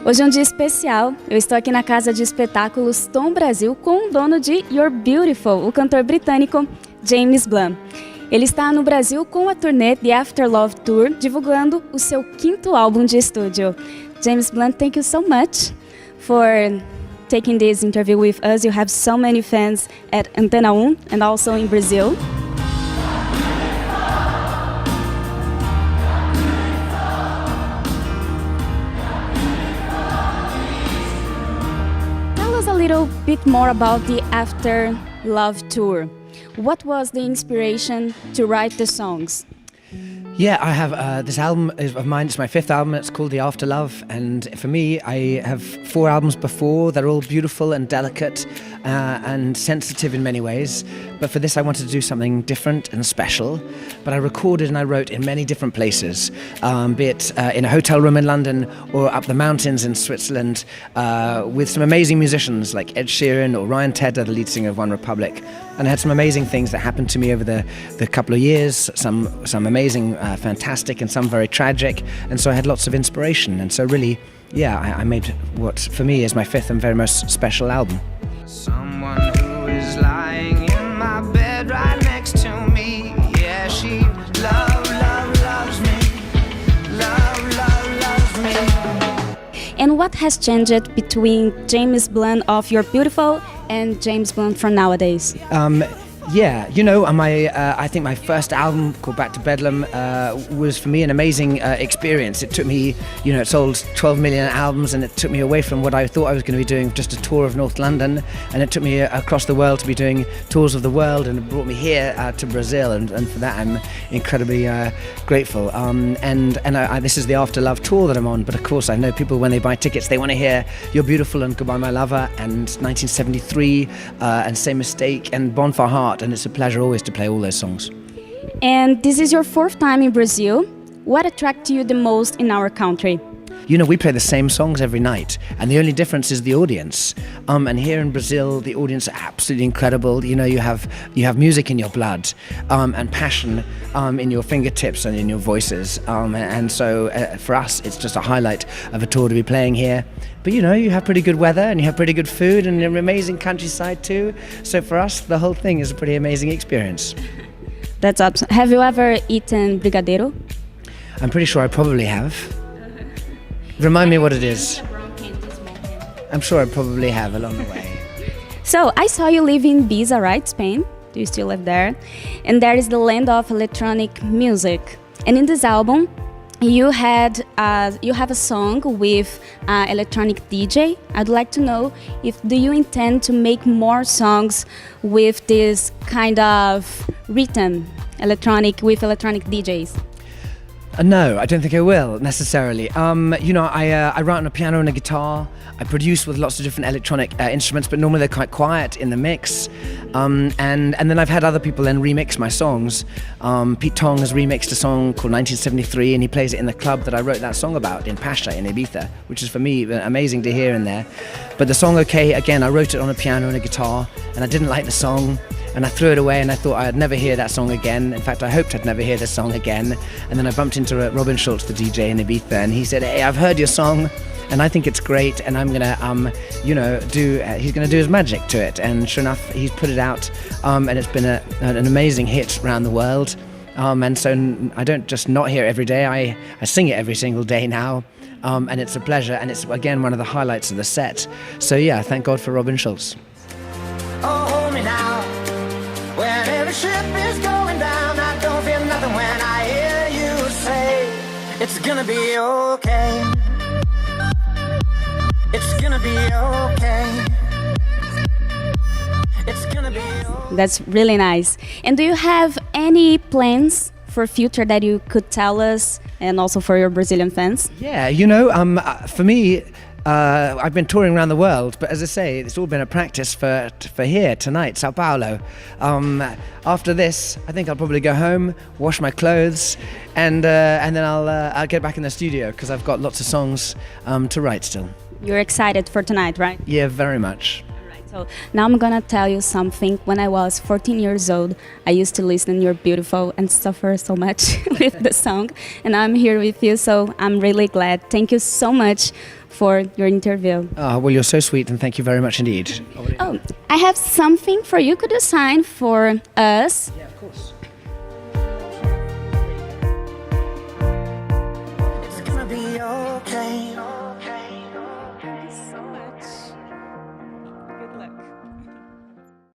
Hoje é um dia especial. Eu estou aqui na casa de espetáculos Tom Brasil com o dono de You're Beautiful, o cantor britânico James Blunt. Ele está no Brasil com a turnê The Afterlove Tour, divulgando o seu 5º álbum de estúdio. James Blunt, thank you so much for taking this interview with us. You have so many fans at Antena and also in Brazil. Tell us a little bit more about the Afterlove Tour. What was the inspiration to write the songs? Yeah, I have this album of mine. It's my 5th album. It's called The Afterlove, and for me, I have 4 albums before. They're all beautiful and delicate and sensitive in many ways. But for this, I wanted to do something different and special. But I recorded and I wrote in many different places, be it in a hotel room in London or up the mountains in Switzerland, with some amazing musicians like Ed Sheeran or Ryan Tedder, the lead singer of One Republic. And I had some amazing things that happened to me over the couple of years. Some amazing, fantastic, and some very tragic. And so I had lots of inspiration. And so really, yeah, I made what for me is my 5th and very most special album. Someone who is lying in my bed right next to me. Yeah, she loves me. Loves me. And what has changed between James Blunt of You're Beautiful and James Blunt from nowadays? Yeah, you know, I think my first album called Back to Bedlam was for me an amazing experience. It took me, you know, it sold 12 million albums, and it took me away from what I thought I was going to be doing, just a tour of North London, and it took me across the world to be doing tours of the world, and it brought me here to Brazil, and for that I'm incredibly grateful. This is the Afterlove tour that I'm on, but of course I know people when they buy tickets they want to hear You're Beautiful and Goodbye My Lover and 1973 and Same Mistake and Bonfire Heart. And it's a pleasure always to play all those songs. And this is your 4th time in Brazil. What attracted you the most in our country? You know, we play the same songs every night, and the only difference is the audience. And here in Brazil, the audience are absolutely incredible. You know, you have music in your blood, and passion in your fingertips and in your voices. And so for us, it's just a highlight of a tour to be playing here. But you know, you have pretty good weather, and you have pretty good food, and an amazing countryside too. So for us, the whole thing is a pretty amazing experience. That's awesome. Have you ever eaten brigadeiro? I'm pretty sure I probably have. Remind me what it is. I'm sure I probably have along the way. So, I saw you live in Ibiza, right? Spain? Do you still live there? And there is the land of electronic music. And in this album, you have a song with electronic DJ. I'd like to know do you intend to make more songs with this kind of rhythm, electronic DJs? No, I don't think I will necessarily. You know, I write on a piano and a guitar. I produce with lots of different electronic instruments, but normally they're quite quiet in the mix. And then I've had other people then remix my songs. Pete Tong has remixed a song called 1973, and he plays it in the club that I wrote that song about in Pasha in Ibiza, which is for me amazing to hear in there. But the song, okay, again, I wrote it on a piano and a guitar, and I didn't like the song. And I threw it away, and I thought I'd never hear that song again. In fact, I hoped I'd never hear this song again. And then I bumped into Robin Schulz, the DJ in Ibiza, and he said, "Hey, I've heard your song, and I think it's great, and I'm gonna, he's gonna do his magic to it." And sure enough, he's put it out, and it's been an amazing hit around the world. And so I don't just not hear it every day. I sing it every single day now, and it's a pleasure, and it's again one of the highlights of the set. So yeah, thank God for Robin Schulz. Oh, hold me now. When every ship is going down, I don't feel nothing when I hear you say it's gonna be okay. It's gonna be okay. It's gonna be okay. That's really nice. And do you have any plans for future that you could tell us, and also for your Brazilian fans? Yeah, you know, for me, I've been touring around the world, but as I say, it's all been a practice for here tonight, Sao Paulo. After this, I think I'll probably go home, wash my clothes, and then I'll get back in the studio because I've got lots of songs to write still. You're excited for tonight, right? Yeah, very much. So now I'm gonna tell you something. When I was 14 years old, I used to listen to You're Beautiful and suffer so much with the song, and I'm here with you, so I'm really glad. Thank you so much for your interview. Well, you're so sweet, and thank you very much indeed. Oh, I have something for you. Could you sign for us? Yeah, of course.